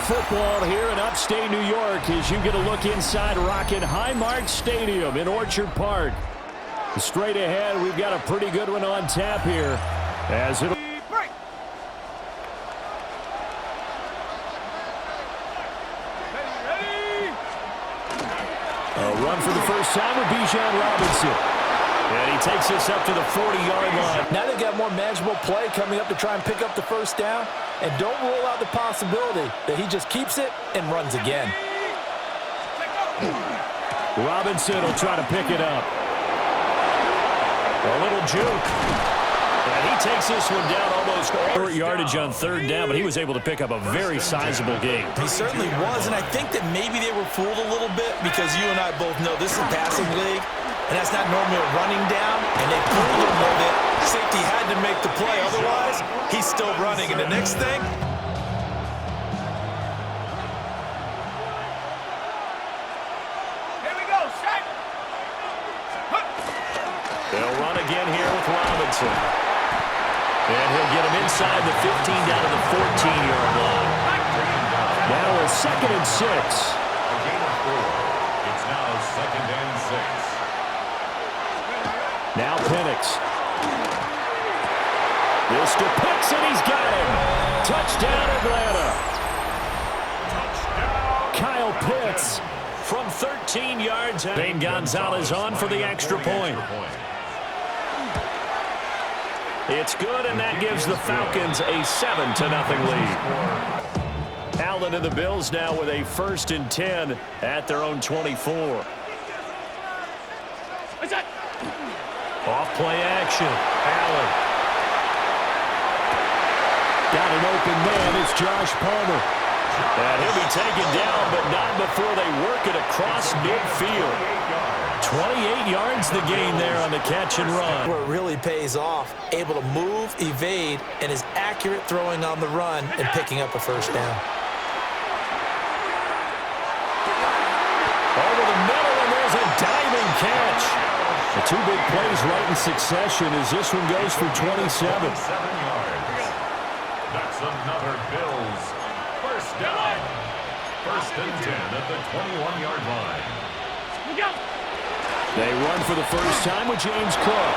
football here in upstate New York as you get a look inside Rocket Highmark Stadium in Orchard Park. Straight ahead, we've got a pretty good one on tap here as it'll... A run for the first time with Bijan Robinson. And he takes this up to the 40-yard line. Now they've got more manageable play coming up to try and pick up the first down. And don't rule out the possibility that he just keeps it and runs again. Robinson will try to pick it up. A little juke. And he takes this one down almost short yardage on third down, but he was able to pick up a very sizable gain. He certainly was, and I think that maybe they were fooled a little bit because you and I both know this is a passing league, and that's not normally a running down, and they fooled him with it. Safety had to make the play, otherwise he's still running. And the next thing, they'll run again here with Robinson. And he'll get him inside the 15 down to the 14-yard line. Now a 2nd and 6. A gain of 4. It's now 2nd and 6. Now Penix. This to Pitts, and he's got him. Touchdown, Atlanta. Touchdown. Kyle Pitts from 13 yards. Bane Gonzalez on for the extra point. It's good, and that gives the Falcons a 7-0 lead. Allen and the Bills now with a 1st and 10 at their own 24. Off play action. Allen. Got an open man. It's Josh Palmer. And he'll be taken down, but not before they work it across midfield. 28 yards the gain there on the catch and run. where it really pays off, able to move, evade, and is accurate throwing on the run and picking up a first down. Over the middle, and there's a diving catch. The two big plays right in succession as this one goes for 27. 7 yards. That's another Bills first down. 1st and 10 at the 21-yard line. They run for the first time with James Cook.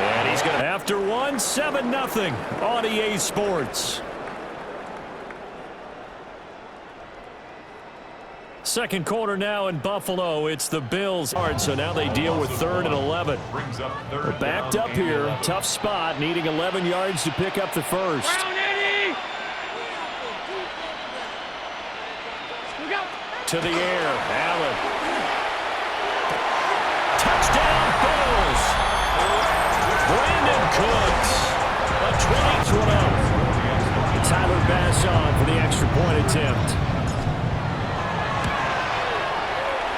And he's going to, after one, 7-0 on EA Sports. Second quarter now in Buffalo. It's the Bills. So now they deal with 3rd and 11. We're backed up here. Tough spot, needing 11 yards to pick up the first. To the air, Allen. Touchdown, Bills. Brandon Cooks. A 20-12. Tyler Bass on for the extra point attempt.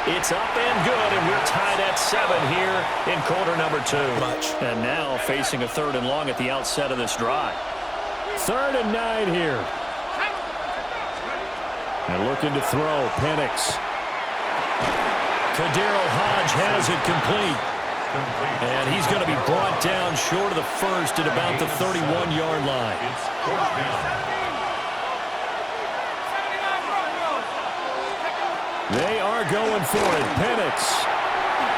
It's up and good, and we're tied at 7 here in quarter number 2. And now facing a 3rd and long at the outset of this drive. 3rd and 9 here. And looking to throw, Penix. Kadero Hodge has it complete. And he's going to be brought down short of the first at about the 31-yard line. They are going for it. Penix.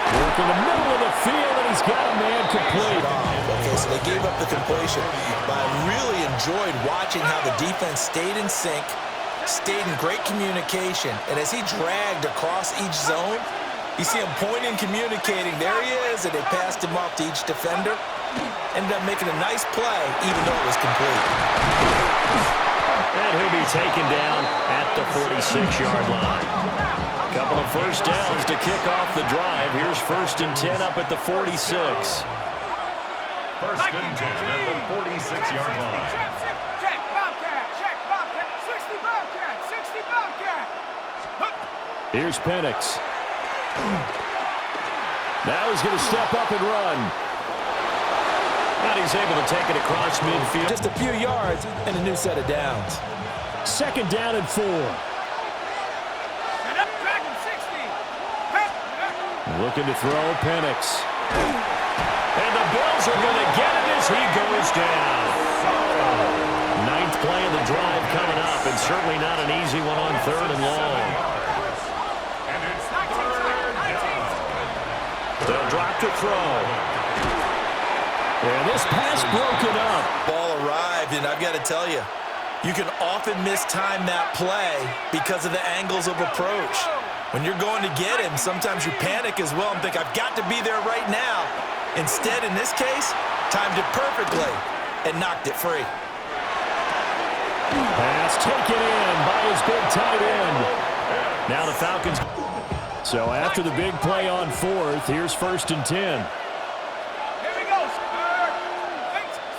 Work in the middle of the field, and he's got a man complete. Okay, so they gave up the completion. But I really enjoyed watching how the defense stayed in sync, stayed in great communication, and as he dragged across each zone, you see him pointing, communicating. There he is, and they passed him off to each defender. Ended up making a nice play, even though it was complete. And he'll be taken down at the 46-yard line. Couple of first downs to kick off the drive. Here's 1st and 10 up at the 46. 1st and 10 at the 46-yard line. Check, Bobcat, 60 Bobcat, 60 Bobcat. Here's Penix. Now he's going to step up and run. And he's able to take it across midfield. Just a few yards and a new set of downs. 2nd down and 4. Looking to throw, Penix. And the Bills are going to get it as he goes down. 9th play of the drive coming up, and certainly not an easy one on 3rd and long. And it's third down. They'll drop to throw. And this pass broken up. Ball arrived, and I've got to tell you, you can often mistime that play because of the angles of approach. When you're going to get him, sometimes you panic as well and think, I've got to be there right now. Instead, in this case, timed it perfectly and knocked it free. Pass taken in by his big tight end. Now the Falcons. So after the big play on 4th, here's 1st and 10. Here we go.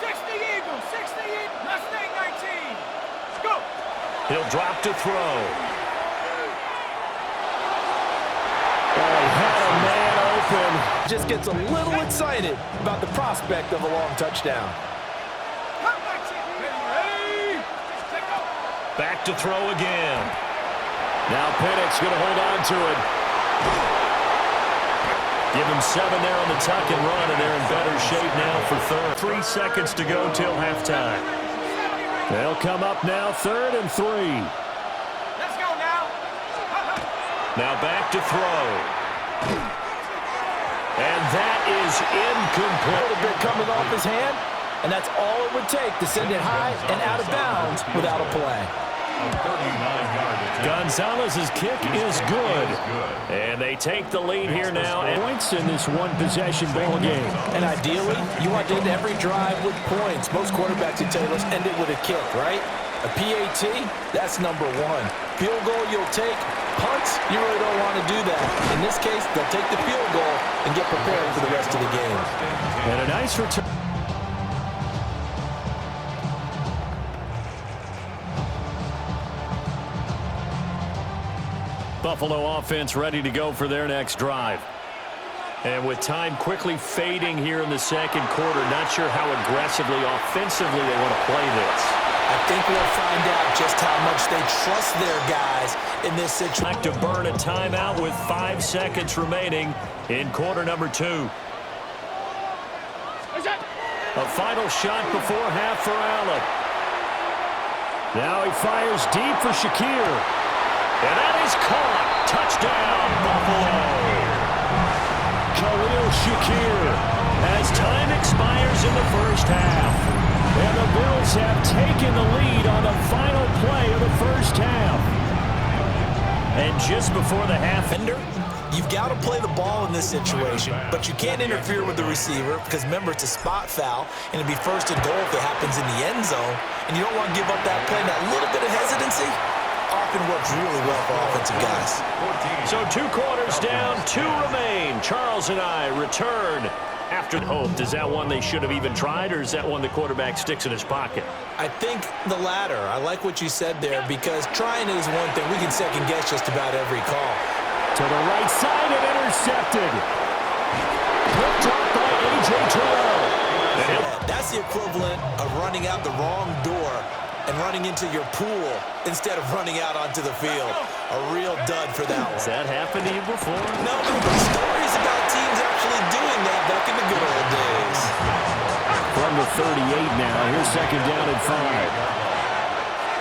60 Eagles, 60 Eagles. Mustang 19. Go. He'll drop to throw. Oh, he had a man open. Just gets a little excited about the prospect of a long touchdown. Back to throw again. Now Pennick's going to hold on to it. Give him 7 there on the tuck and run, and they're in better shape now for 3rd. 3 seconds to go till halftime. They'll come up now 3rd and 3. Let's go now. Now back to throw. And that is incomplete. A little bit coming off his hand, and that's all it would take to send it high and out of bounds without a play. Gonzalez's kick is good. And they take the lead here now. And points in this one-possession ball game. And ideally, you want to end every drive with points. Most quarterbacks would tell you, let's end it with a kick, right? A PAT, that's number 1. Field goal you'll take. Punts, you really don't want to do that. In this case, they'll take the field goal and get prepared for the rest of the game. And a nice return. Buffalo offense ready to go for their next drive. And with time quickly fading here in the 2nd quarter, not sure how aggressively, offensively they want to play this. I think we'll find out just how much they trust their guys in this situation. Back to burn a timeout with 5 seconds remaining in quarter number 2. A final shot before half for Allen. Now he fires deep for Shakir. And that is caught. Touchdown, Buffalo. Khalil Shakir as time expires in the 1st half. And the Bills have taken the lead on the final play of the 1st half. And just before the half. You've got to play the ball in this situation, but you can't interfere with the receiver because, remember, it's a spot foul, and it'd be 1st and goal if it happens in the end zone, and you don't want to give up that play. That little bit of hesitancy often works really well for offensive guys. So 2 quarters down, 2 remain. Charles and I return after the hope. Is that one they should have even tried, or is that one the quarterback sticks in his pocket? I think the latter. I like what you said there because trying it is one thing. We can second guess just about every call. To the right side and intercepted. Picked up by A.J. Terrell. That's the equivalent of running out the wrong door and running into your pool instead of running out onto the field. A real dud for that one. Has that happened to you before? No, but there are stories about teams actually doing that back in the good old days. From the 38 now, here's 2nd down and 5.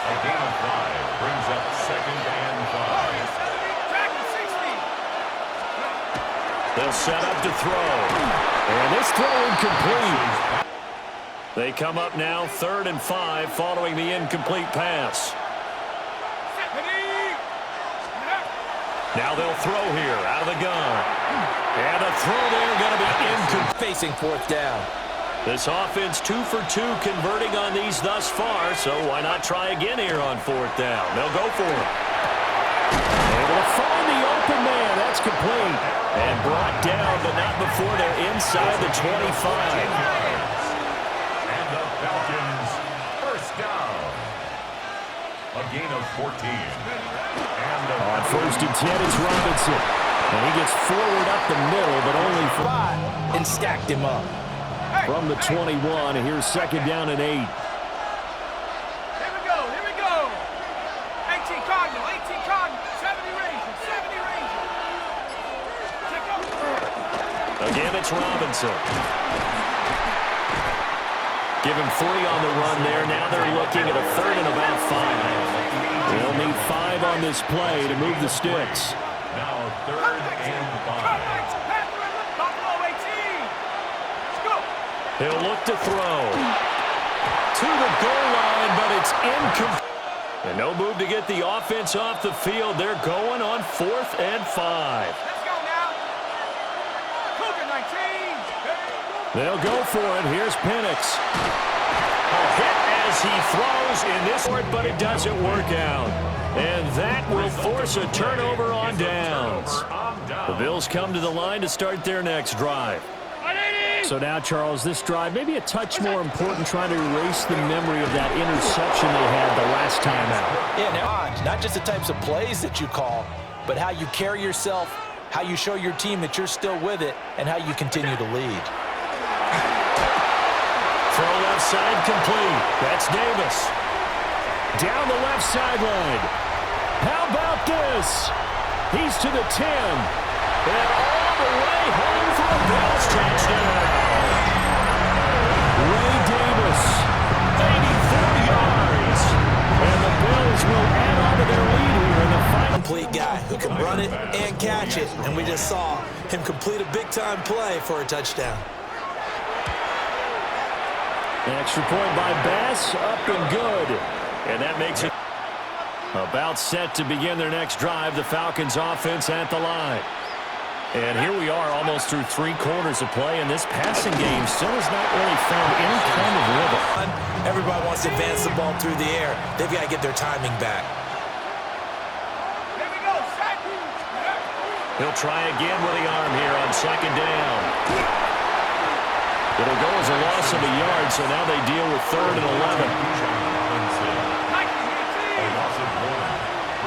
A gain of 5 brings up 2nd and 5. They'll set up to throw. And this throw incomplete. They come up now 3rd and 5 following the incomplete pass. Now they'll throw here out of the gun. And a throw there going to be incomplete. Facing 4th down. This offense 2 for 2 converting on these thus far, so why not try again here on 4th down? They'll go for it. Able to find the open man. That's complete. And brought down, but not before they're inside the 25. And the Falcons, 1st down. A gain of 14. On 1st and 10, it's Robinson. And he gets forward up the middle, but only 5 and stacked him up. From the 21, and here's 2nd down and 8. Here we go, here we go. 18 Cardinal, 70 Rangers, 70 Rangers. Check out. Again, it's Robinson. Give him 3 on the run there. Now they're looking at a 3rd and about 5. They'll need 5 on this play to move the sticks. Now 3rd and 5. He'll look to throw. To the goal line, but it's incomplete. And no move to get the offense off the field. They're going on 4th and 5. Let's go now. Cougar 19. They'll go for it. Here's Penix. A hit as he throws in this one, but it doesn't work out. And that will force a turnover on downs. The Bills come to the line to start their next drive. So now, Charles, this drive maybe a touch more important, trying to erase the memory of that interception they had the last time out. Yeah, now, not just the types of plays that you call, but how you carry yourself, how you show your team that you're still with it, and how you continue to lead. Throw left side complete. That's Davis. Down the left sideline. How about this? He's to the 10. And all the way home for a Bills touchdown. Ray Davis, 84 yards. And the Bills will add on to their lead here in the final. Complete guy who can run it and catch it. And we just saw him complete a big-time play for a touchdown. An extra point by Bass, up and good. And that makes it about set to begin their next drive. The Falcons offense at the line. And here we are almost through 3 quarters of play, and this passing game still has not really found any kind of rhythm. Everybody wants to advance the ball through the air. They've got to get their timing back. Here we go. Set. He'll try again with the arm here on 2nd down. It'll go as a loss of a yard, so now they deal with 3rd and 11. A loss of 1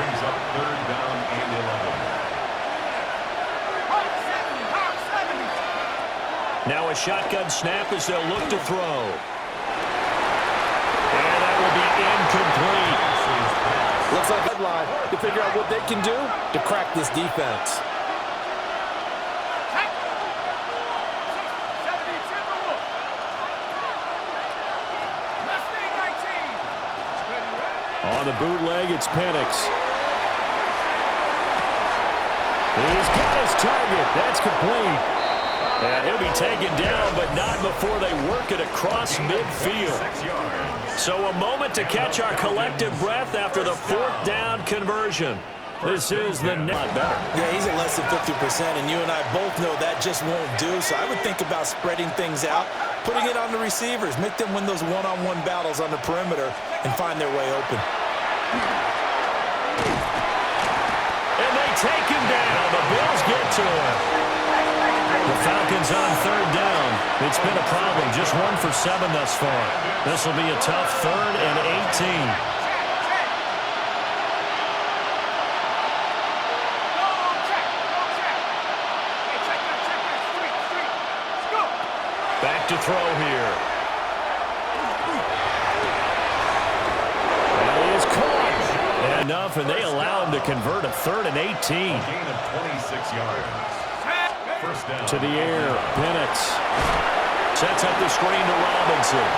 brings up 3rd down and 11. Now a shotgun snap as they'll look to throw. And that will be incomplete. Looks like a headline to figure out what they can do to crack this defense. On the bootleg, it's Penix. He's got his target. That's complete. And he'll be taken down, but not before they work it across midfield. So a moment to catch our collective breath after the 4th down conversion. This is the not better. Yeah, he's at less than 50%, and you and I both know that just won't do. So I would think about spreading things out, putting it on the receivers, make them win those one-on-one battles on the perimeter, and find their way open. And they take him down. The Bills get to him. The Falcons on 3rd down. It's been a problem. Just 1 for 7 thus far. This will be a tough 3rd and 18. Back to throw here. That is caught. Enough, and they allow him to convert a 3rd and 18. A gain of 26 yards. First down. To the air, Penix sets up the screen to Robinson.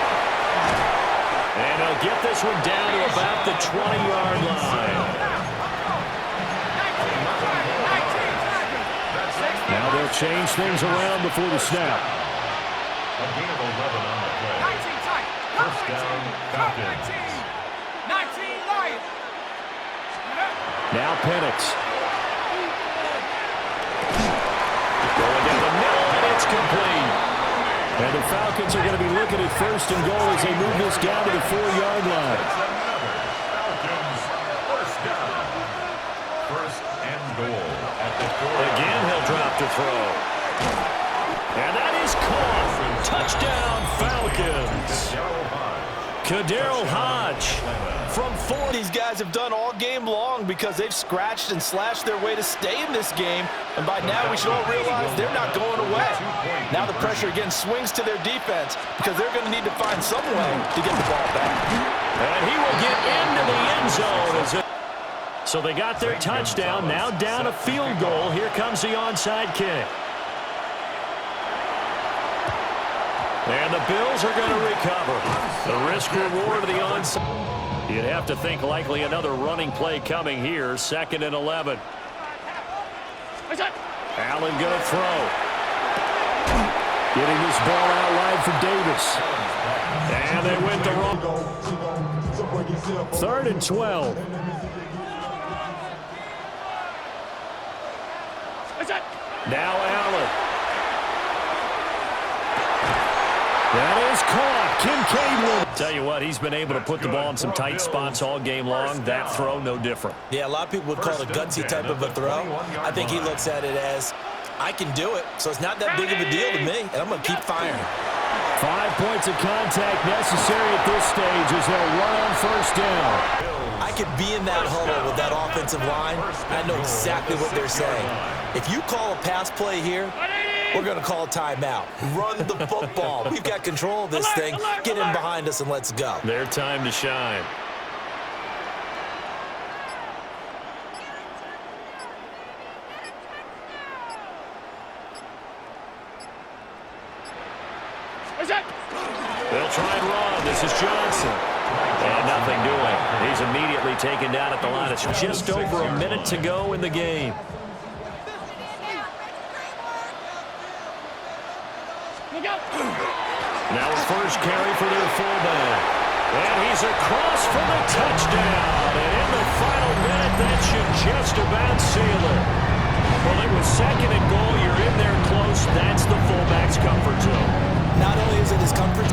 And he'll get this one down to about the 20-yard line. Now they'll change things around before the snap. A gain of 11 on the play. First down, Falcons. 19 Lions. Now Penix. Going down the middle, and it's complete. And the Falcons are going to be looking at 1st and goal as they move this down to the 4-yard line. Falcons, first down. 1st and goal at the 4. Again, he'll drop to throw. And that is caught. Touchdown, Falcons. Kadarrell Hodge from 4. These guys have done all game long because they've scratched and slashed their way to stay in this game. And by now, we should all realize they're not going away. Now the pressure again swings to their defense because they're going to need to find some way to get the ball back. And he will get into the end zone. So they got their touchdown. Now down a field goal. Here comes the onside kick. And the Bills are going to recover. The risk-reward of the onside. You'd have to think likely another running play coming here. 2nd and 11. Allen going to throw. Getting this ball out wide for Davis. And they went the wrong. 3rd and 12. Now Allen. That is caught. Kincaid will. Tell you what, he's been able to put the ball in some tight spots all game long. That throw, no different. Yeah, a lot of people would call it a gutsy type of a throw. I think he looks at it as, I can do it, so it's not that big of a deal to me, and I'm going to keep firing. 5 points of contact necessary at this stage as they'll run on 1st down. I could be in that huddle with that offensive line. I know exactly what they're saying. If you call a pass play here, we're going to call a timeout. Run the football. We've got control of this thing. Get in behind us and let's go. Their time to shine. They'll try and run. This is Johnson. And nothing doing. He's immediately taken down at the line. It's just over a minute to go in the game. Now a first carry for their fullback. And he's across for the touchdown. And in the final minute, that should just about seal it. Well, it was 2nd and goal. You're in there close. That's the fullback's comfort zone. Not only is it his comfort